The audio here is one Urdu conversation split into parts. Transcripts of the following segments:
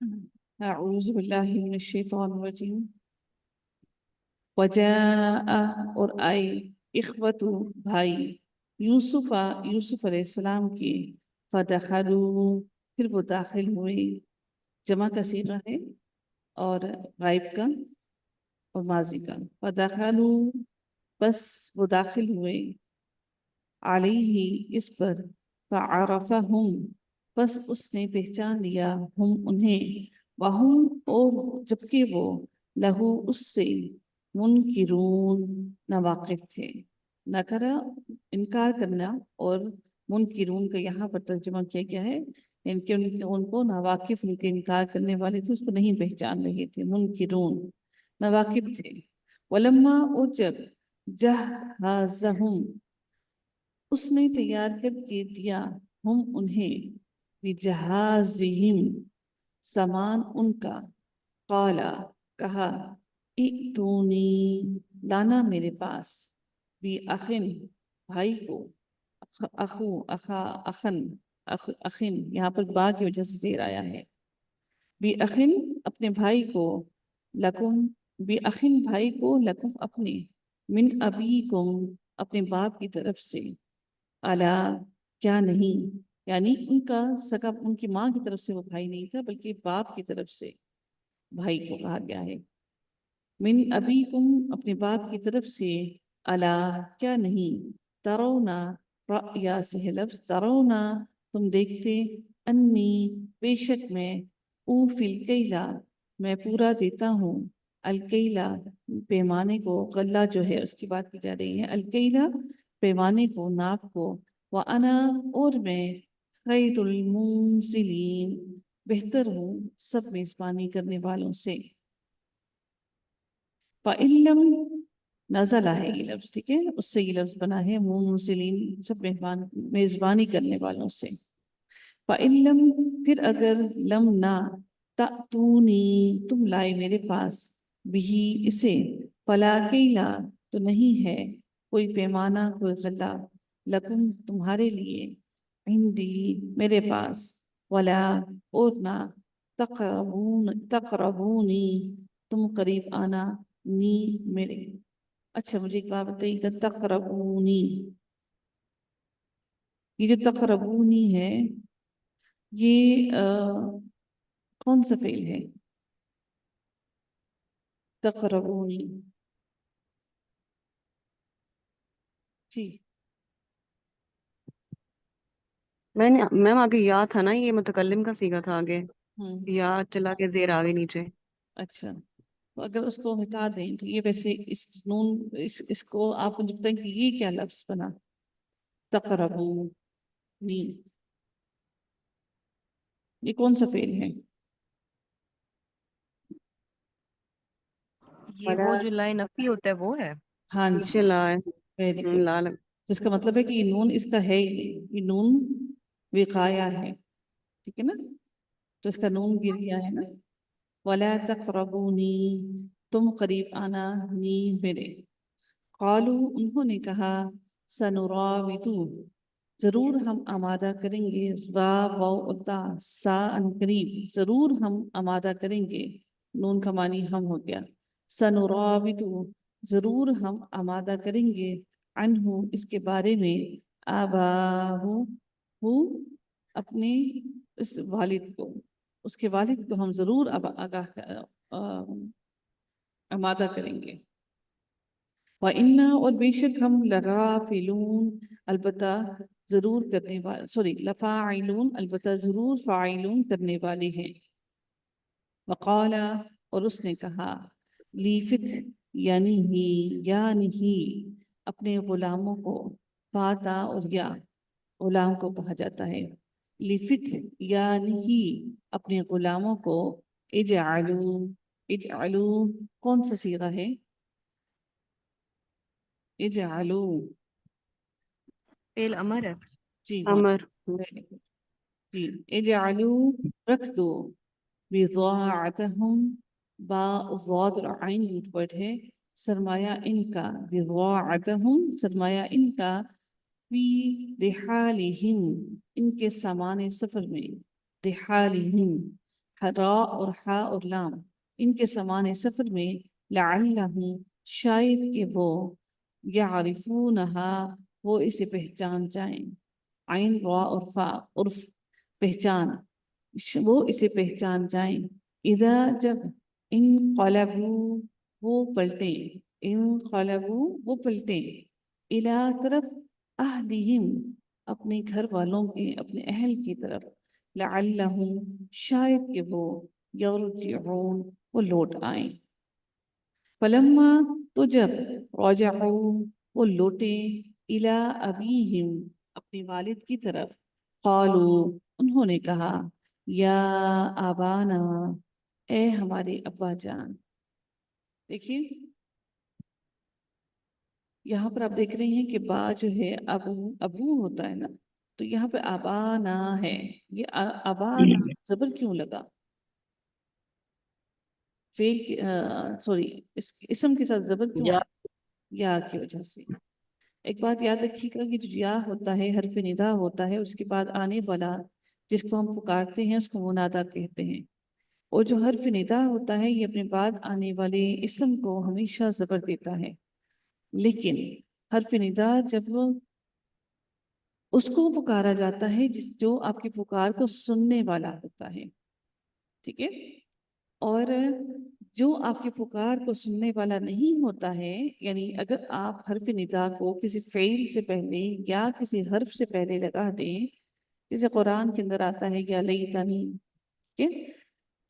اعوذ باللہ من الشیطان الرجیم وجاء اور آئے اخوت بھائی یوسف علیہ السلام کی فدخلوا پھر وہ داخل ہوئے جمع کا صیغہ ہے اور غائب کا اور ماضی کا فدخلوا بس وہ داخل ہوئے علیہ اس پر فعرفہم بس اس نے پہچان لیا ہم انہیں وہم اور جبکہ وہ لہو اس سے منکرون ناواقف تھے نکرا انکار کرنا اور منکرون کا یہاں پر ترجمہ کیا گیا ہے ان کو ناواقف ان کے انکار کرنے والے تھے اس کو نہیں پہچان رہے تھے منکرون ناواقف تھے ولما اور جب جہازہم اس نے تیار کر کے دیا ہم انہیں بجہازہم سامان ان کا قالا کہا ائتونی لانا میرے پاس بھی اخن بھائی کو اخو اخا اخن اخن یہاں پر با کی وجہ سے زیر آیا ہے بھی اخن اپنے بھائی کو لکم بھی اخن بھائی کو لکم اپنے من ابیکم اپنے باپ کی طرف سے الا کیا نہیں یعنی ان کا سگا ان کی ماں کی طرف سے وہ بھائی نہیں تھا بلکہ باپ کی طرف سے بھائی کو کہا گیا ہے من ابیکم اپنے باپ کی طرف سے الا کیا نہیں ترونا یا سے لفظ ترونا تم دیکھتے انی بے شک میں اوفی الکیلا میں پورا دیتا ہوں الکیلا پیمانے کو غلہ جو ہے اس کی بات کی جا رہی ہے الکیلا پیمانے کو ناپ کو وَأَنَا اور میں خیر المنزلین بہتر ہوں سب میزبانی کرنے والوں سے فَإِلَّمْ نزلہ ہے یہ لفظ ٹھیک ہے اس سے یہ لفظ بنا ہے منزلین سب میزبانی کرنے والوں سے فَإِلَّمْ پھر اگر لم نہ تَأْتُونِي تم لائے میرے پاس بھی اسے فَلَا كَيْلَ تو نہیں ہے کوئی پیمانہ کوئی غلہ لکم تمہارے لیے عندی میرے پاس ولا اور نہ تقربونی تم قریب آنا نی میرے اچھا مجھے ایک بات بتائیے گا تقربونی یہ جو تقربونی ہے یہ کون سا فعل ہے تقربونی جی میم آگے یا تھا نا یہ متکلم کا صیغہ تھا آگے ہوں یا چلا کے زیر آگے نیچے اچھا تو اگر اس کو ہٹا دیں تو یہ ویسے اس نون اس کو آپ مجھے بتائیں کہ یہ کیا لفظ بنا تقربونی یہ کون سا فعل ہے یہ وہ جو لائن نفی ہوتا ہے وہ ہے ہاں جی نیچے لا ہے ویری گڈ لال تو اس کا مطلب ہے کہ یہ نون اس کا ہے ہی نہیں یہ نون وقایا ہے ٹھیک ہے نا تو اس کا نون گر گیا ہے نا ولا تقربونی تم قریب آنا نی میرے قالو انہوں نے کہا سنراودو ضرور ہم آمادہ کریں گے را و تا سا ان قریب ضرور ہم آمادہ کریں گے نون کا معنی ہم ہو گیا سنراودو ضرور ہم آمادہ کریں گے عنہ اس کے بارے میں آباہو ہو اپنے اس والد کو اس کے والد کو ہم ضرور آمادہ کریں گے وَإِنَّا اور بے شک ہم لغافلون البتہ ضرور کرنے والے لفاعلون البتہ ضرور فاعلون کرنے والے ہیں وقال اور اس نے کہا لیفت یعنی ہی اپنے غلاموں کو فاتا اور یا غلام کو کہا جاتا ہے لیفت یعنی ہی اپنے غلاموں کو اجعلو کون سا صیغہ ہے اجعلو فعل امر ہے جی امر جی اجعلو رکھ دو بضاعتہم با ضاد اور عین روٹ ورڈ ہے سرمایہ ان کا بضاعتہم سرمایہ ان کا فی رحالہم ان کے سامان سفر میں رحالہم را اور ہا اور لام ان کے سمان سفر میں لعلہم شاید کہ وہ یعرفونہا وہ اسے پہچان جائیں، عین را اور فا عرف پہچان، وہ اسے پہچان جائیں، اذا جب انقلبوا وہ پلٹیں، انقلبوا وہ پلٹیں، الی طرف اہلہم اپنے گھر والوں کے، اپنے اہل کی طرف، لعلہم شاید کہ وہ یرجعون وہ لوٹ آئیں۔ فلما تو جب رجعوا وہ لوٹے الی ابیہم اپنے والد کی طرف، قالوا انہوں نے کہا یا آبانا اے ہمارے ابا جان۔ دیکھیے یہاں پر آپ دیکھ رہے ہیں کہ با جو ہے ابو ابو ہوتا ہے نا، تو یہاں پہ آبانا ہے، یہ آبانا زبر کیوں لگا؟ فیل سوری اسم کے ساتھ زبر کیوں آیا؟ یا کی وجہ سے۔ ایک بات یاد رکھیے گا کہ جو یا ہوتا ہے حرف ندا ہوتا ہے، اس کے بعد آنے والا جس کو ہم پکارتے ہیں اس کو منادا کہتے ہیں، اور جو حرف ندا ہوتا ہے یہ اپنے بعد آنے والے اسم کو ہمیشہ زبر دیتا ہے، لیکن حرف ندا جب اس کو پکارا جاتا ہے جو آپ کی پکار کو سننے والا ہوتا ہے، ٹھیک ہے، اور جو آپ کی پکار کو سننے والا نہیں ہوتا ہے، یعنی اگر آپ حرف ندا کو کسی فعل سے پہلے یا کسی حرف سے پہلے لگا دیں، جیسے قرآن کے اندر آتا ہے یا لیتنی، ٹھیک ہے،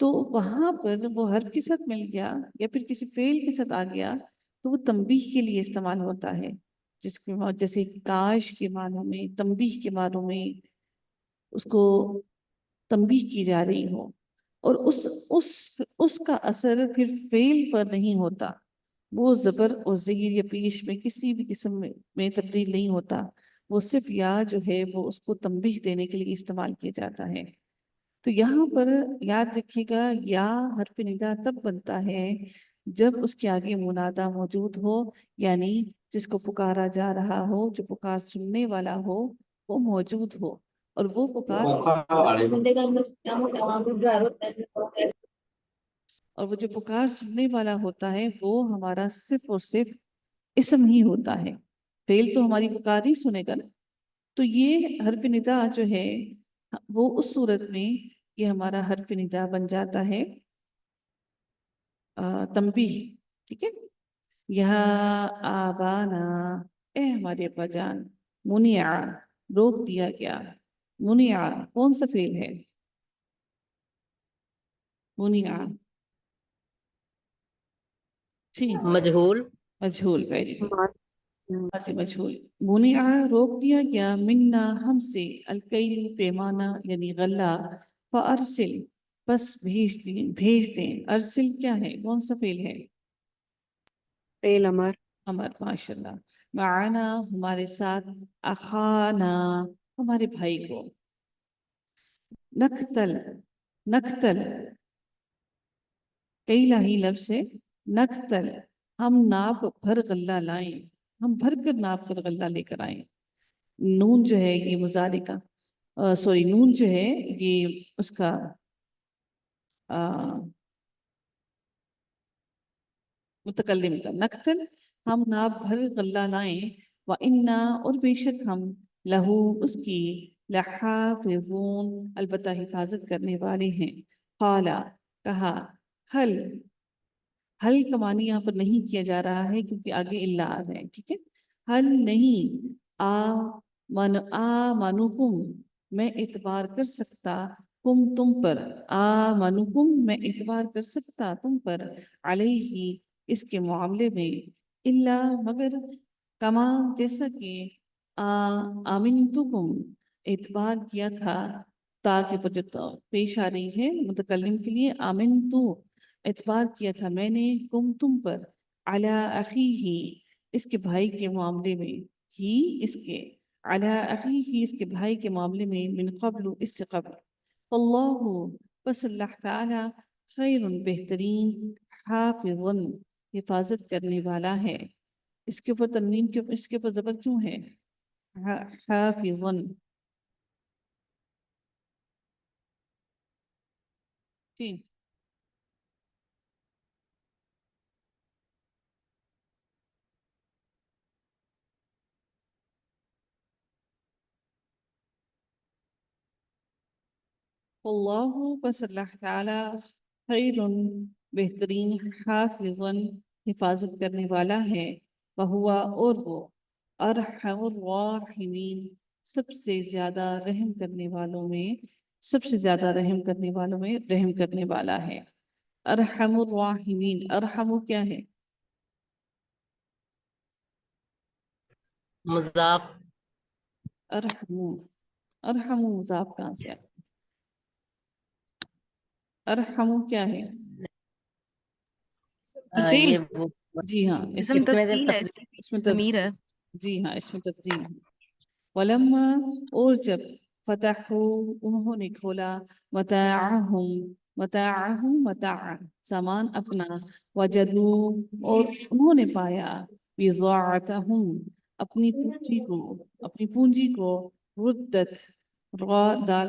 تو وہاں پر وہ حرف کے ساتھ مل گیا یا پھر کسی فعل کے ساتھ آ گیا تو وہ تنبیہ کے لیے استعمال ہوتا ہے، جیسے کاش کے معنوں میں، تنبیہ کے معنوں میں اس کو تنبیہ کی جا رہی ہو، اور اس کا اثر پھر فعل پر نہیں ہوتا، وہ زبر اور زیر یا پیش میں کسی بھی قسم میں تبدیل نہیں ہوتا، وہ صرف یا جو ہے وہ اس کو تنبیہ دینے کے لیے استعمال کیا جاتا ہے۔ تو یہاں پر یاد رکھیے گا یا حرف ندا تب بنتا ہے جب اس کے آگے منادا موجود ہو، یعنی جس کو پکارا جا رہا ہو، جو پکار سننے والا ہو وہ موجود ہو، اور وہ پکار اور وہ جو پکار سننے والا ہوتا ہے وہ ہمارا صرف اور صرف اسم ہی ہوتا ہے، فعل تو ہماری پکار ہی سنے گا نا۔ تو یہ حرف ندا جو ہے وہ اس صورت میں یہ ہمارا حرف ندا بن جاتا ہے تنبیہ، ٹھیک ہے، یا آبانا اے ہمارے ابا جان، منع روک دیا گیا، منع کون سا فعل ہے؟ منع ٹھیک، مجہول مجہول، ویری گڈ، مجہول، منع روک دیا گیا، منا ہم سے، الکیل پیمانہ یعنی غلہ، فارسل بس بھیج دیں، ارسل کیا ہے، کون سا فعل ہے؟ فعل امر، امر، ماشاء اللہ، معانا ہمارے ساتھ، اخانا ہمارے بھائی کو، نقتل، نقتل کئی لاہی لفظ ہے، نقتل ہم ناپ بھر غلہ لائیں، ہم بھر کر ناپ کر غلہ لے کر آئیں، نون جو ہے یہ مضارع کا سوری نون جو ہے یہ اس کا متکلم کا، نقتل ہم ناپ بھر غلہ لائیں، وَإِنَّا اور بے شک ہم لہو اس کی لحافظون البتہ حفاظت کرنے والے ہیں، قالا کہا، حل کا معنی یہاں پر نہیں کیا جا رہا ہے کیونکہ آگے الا آ رہے ہیں، ٹھیک ہے، حل نہیں، آمنکم میں اعتبار کر سکتا، تم پر، آمنکم میں اعتبار کر سکتا تم پر، علیہ اس کے معاملے میں، الا مگر، کما جیسا کہ آمنتکم اعتبار کیا تھا، تاکہ پیش آ رہی ہے متکلم کے لیے، آمنتو اعتبار کیا تھا میں نے، تم پر، علی اخیہ اس کے بھائی کے معاملے میں، ہی اس کے، علی اخیہ اس کے بھائی کے معاملے میں، من قبل اس سے قبل، اللہ پس اللہ تعالی خیر بہترین، حافظن حفاظت کرنے والا ہے، اس کے اوپر تنوین اس کے اوپر زبر کیوں ہے؟ حافظن، جی اللہ بس اللہ تعالی خیر بہترین حافظاً حفاظت کرنے والا ہے وہوا اور وہ ارحم الراحمین سب سے زیادہ رحم کرنے والوں میں سب سے زیادہ رحم کرنے والوں میں رحم کرنے والا ہے ارحم الراحمین ارحم کیا ہے مضاف ارحم ارحم مضاف کہاں سے آیا ارحم کیا ہے یہ وہ جی ہاں اسم اس میں تفصیل ہے، اس میں ضمیر ہے۔ جی ہاں اس میں تفصیل ہے ولما اور جب فتحو انہوں نے کھولا متاع سامان اپنا وجدو اور انہوں نے پایا بضاعتہم اپنی پونجی کو ردت را دال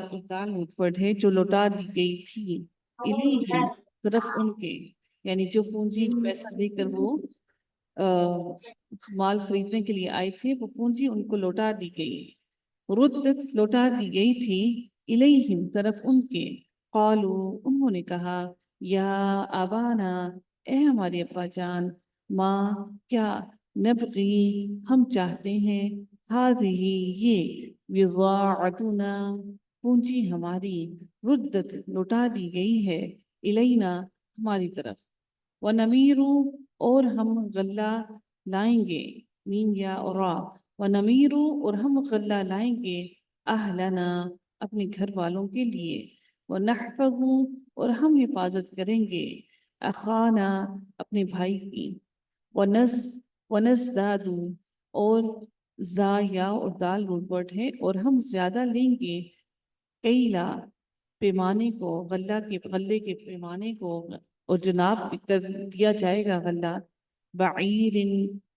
متفرد ہے جو لوٹا دی گئی تھی الیہم طرف ان کے یعنی جو پونجی پیسہ دے کر وہ مال خریدنے کے لیے آئے تھے وہ پونجی ان کو لوٹا دی گئی ردت لوٹا دی گئی تھی الیہم طرف ان کے قالو انہوں نے کہا یا ابانا اے ہمارے ابا جان ماں کیا نبغی ہم چاہتے ہیں ہذہ یہ بضاعتنا پونجی ہماری ردت لوٹا دی گئی ہے الینا ہماری طرف ونمیرو اور ہم غلہ لائیں گے میم یا اور را ونمیرو اور ہم غلہ لائیں گے اہلنا اپنے گھر والوں کے لیے ونحفظ اور ہم حفاظت کریں گے اخانا اپنے بھائی کی ونزداد اور زا یا اور دال روٹ ہے اور ہم زیادہ لیں گے کیلا پیمانے کو غلے کے پیمانے کو اور جناب کر دیا جائے گا غلہ بعیر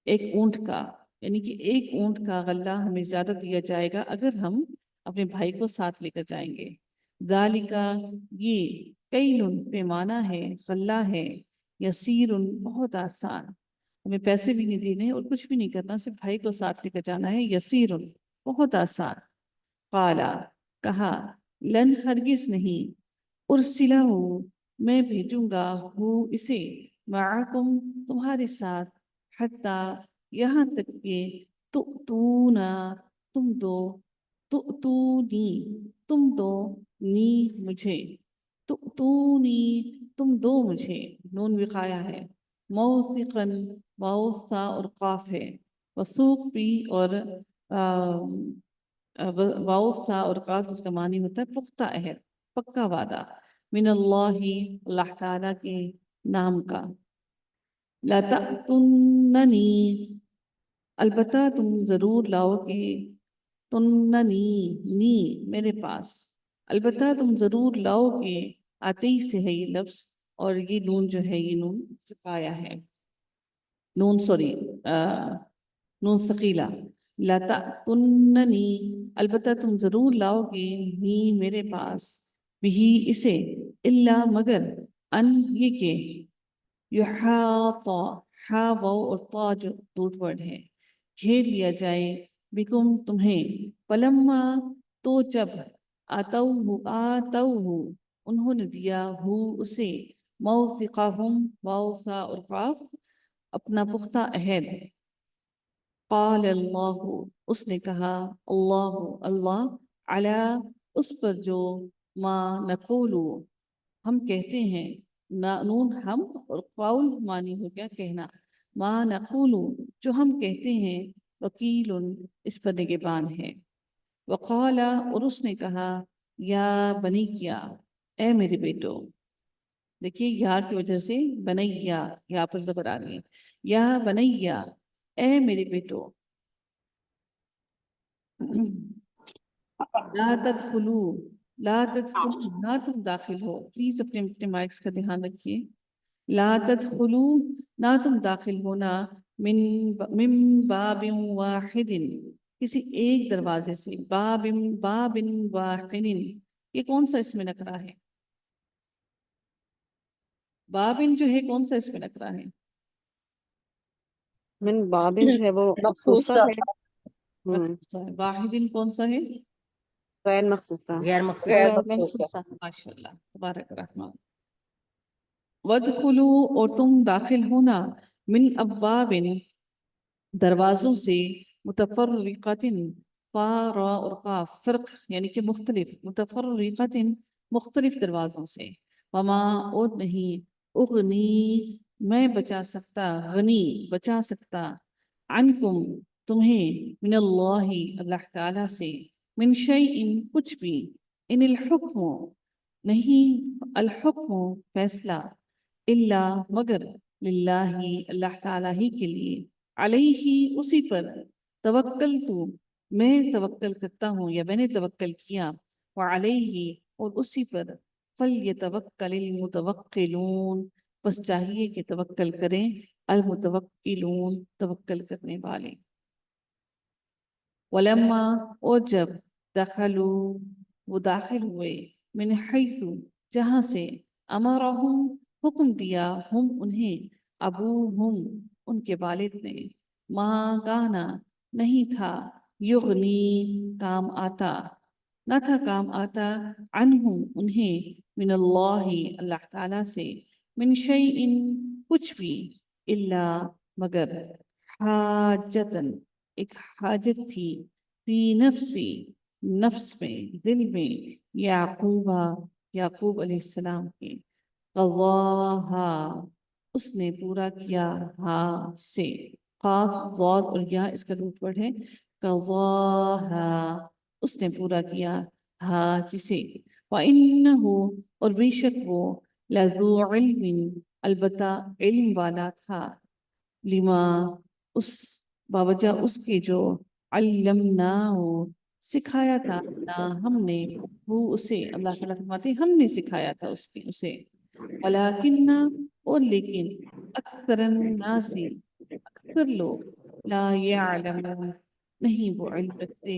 ایک اونٹ کا یعنی کہ ایک اونٹ کا غلہ ہمیں زیادہ دیا جائے گا اگر ہم اپنے بھائی کو ساتھ لے کر جائیں گے ذالکا یہ کیل پیمانہ ہے غلہ ہے یسیر بہت آسان ہمیں پیسے بھی نہیں دینے اور کچھ بھی نہیں کرنا صرف بھائی کو ساتھ لے کر جانا ہے یسیر بہت آسان قالا کہا لن ہرگز نہیں ارسلہ میں بھیجوں گا اسے معکم تمہارے ساتھ حتی یہاں تک کہ تؤتونا تم دو تؤتونی تم دو نی مجھے تؤتونی تم دو مجھے نون وقایا ہے موثقاً موثا اور قاف ہے وثوق بھی اور واو سا اور قاف اس کا معنی ہوتا ہے پختہ عہد پکا وعدہ من اللہ اللہ تعالیٰ کے نام کا لا تأتننی البتہ تم ضرور لاؤ گے نی میرے پاس البتہ تم ضرور لاؤ گے آتی سے ہے یہ لفظ اور یہ نون جو ہے یہ نون سکایا ہے نون سوری نون ثقیلہ لا تأتننی البتہ تم ضرور لاؤ گے نی میرے پاس بھی اسے الا مگر ان یہ کہ یحاط ہا واو اور تا جو روٹ ورڈ ہے گھیر لیا جائے بکم تمہیں پلما تو جب آتوہ انہوں نے دیا اسے موثقہم موثا اور قاف اپنا پختہ عہد قال اللہ اس نے کہا اللہ علی اس پر جو ما نقولو ہم کہتے ہیں نون ہم اور قول معنی ہو گیا کہنا ما نقولو جو ہم کہتے ہیں وکیل اس پر نگہبان ہے وقال اور اس نے کہا یا بنی کیا اے میرے بیٹو دیکھیے یا کی وجہ سے بنیا یہاں پر زبر آ رہی ہے یا بنیا اے میرے بیٹو لا تدخلو نہ تم داخل ہو پلیز اپنے مائکس کا دھیان رکھیے لا تدخلو نہ تم داخل ہونا من باب واحد کسی ایک دروازے سے باب واحد یہ کون سا اس میں نکرا ہے بابن جو ہے کون سا اس میں نکرا ہے؟ من بابن جو ہے وہ مخصوصہ ہے، مخصوصہ ہے۔ واحدن کون سا ہے؟ غیر مخصوصہ، غیر مخصوصہ۔ ماشاء اللہ، تبارک الرحمن۔ وَادْخُلُوا، اور تم داخل ہونا، من ابواب، دروازوں سے، متفرقات، فا را اور قاف فرق یعنی کہ مختلف، متفرقات مختلف دروازوں سے، وما اور نہیں، اغنی میں بچا سکتا، غنی بچا سکتا، عنکم تمہیں، من اللہ اللہ تعالی سے، من شیئن کچھ بھی، ان الحکم نہیں، الحکم فیصلہ، الا مگر، للہ اللہ تعالیٰ ہی کے لیے، علیہ اسی پر، توکل تو میں توکل کرتا ہوں یا میں نے توکل کیا، وعلیہ اور اسی پر، فلیتوکل المتوکلون بس چاہیے کہ توکل کریں المتوکلون توکل کرنے والے۔ ولما اور جب دخلوا وہ داخل ہوئے، من حیث جہاں سے، امرہم حکم دیا، ہم انہیں، ابوہم ان کے والد نے، ما کانا نہیں تھا، یغنی کام آتا، نہ تھا کام آتا، عنہم انہیں، من اللہ اللہ تعالیٰ سے، من شیئن کچھ بھی، الا مگر، حاجتن ایک حاجت تھی، فی نفسی نفس میں، دل میں، یعقوب علیہ السلام کے، قضاہا اس نے پورا کیا، ہاں سے، قاف ضاد اور یا اس کا روٹ ورڈ ہے، قضاہا اس نے پورا کیا، ہاں جسے، وَإِنَّهُ اور بے شک وہ، لذو علم البتہ علم والا تھا، لما اس باوجہ اس کے جو، علمناہ سکھایا تھا، نہ ہم نے، وہ اسے، اللہ تعالیٰ فرماتے ہیں ہم نے سکھایا تھا اسے، ولیکن اور لیکن، اکثر الناس اکثر لوگ، لا یعلمون نہیں وہ علم رکھتے،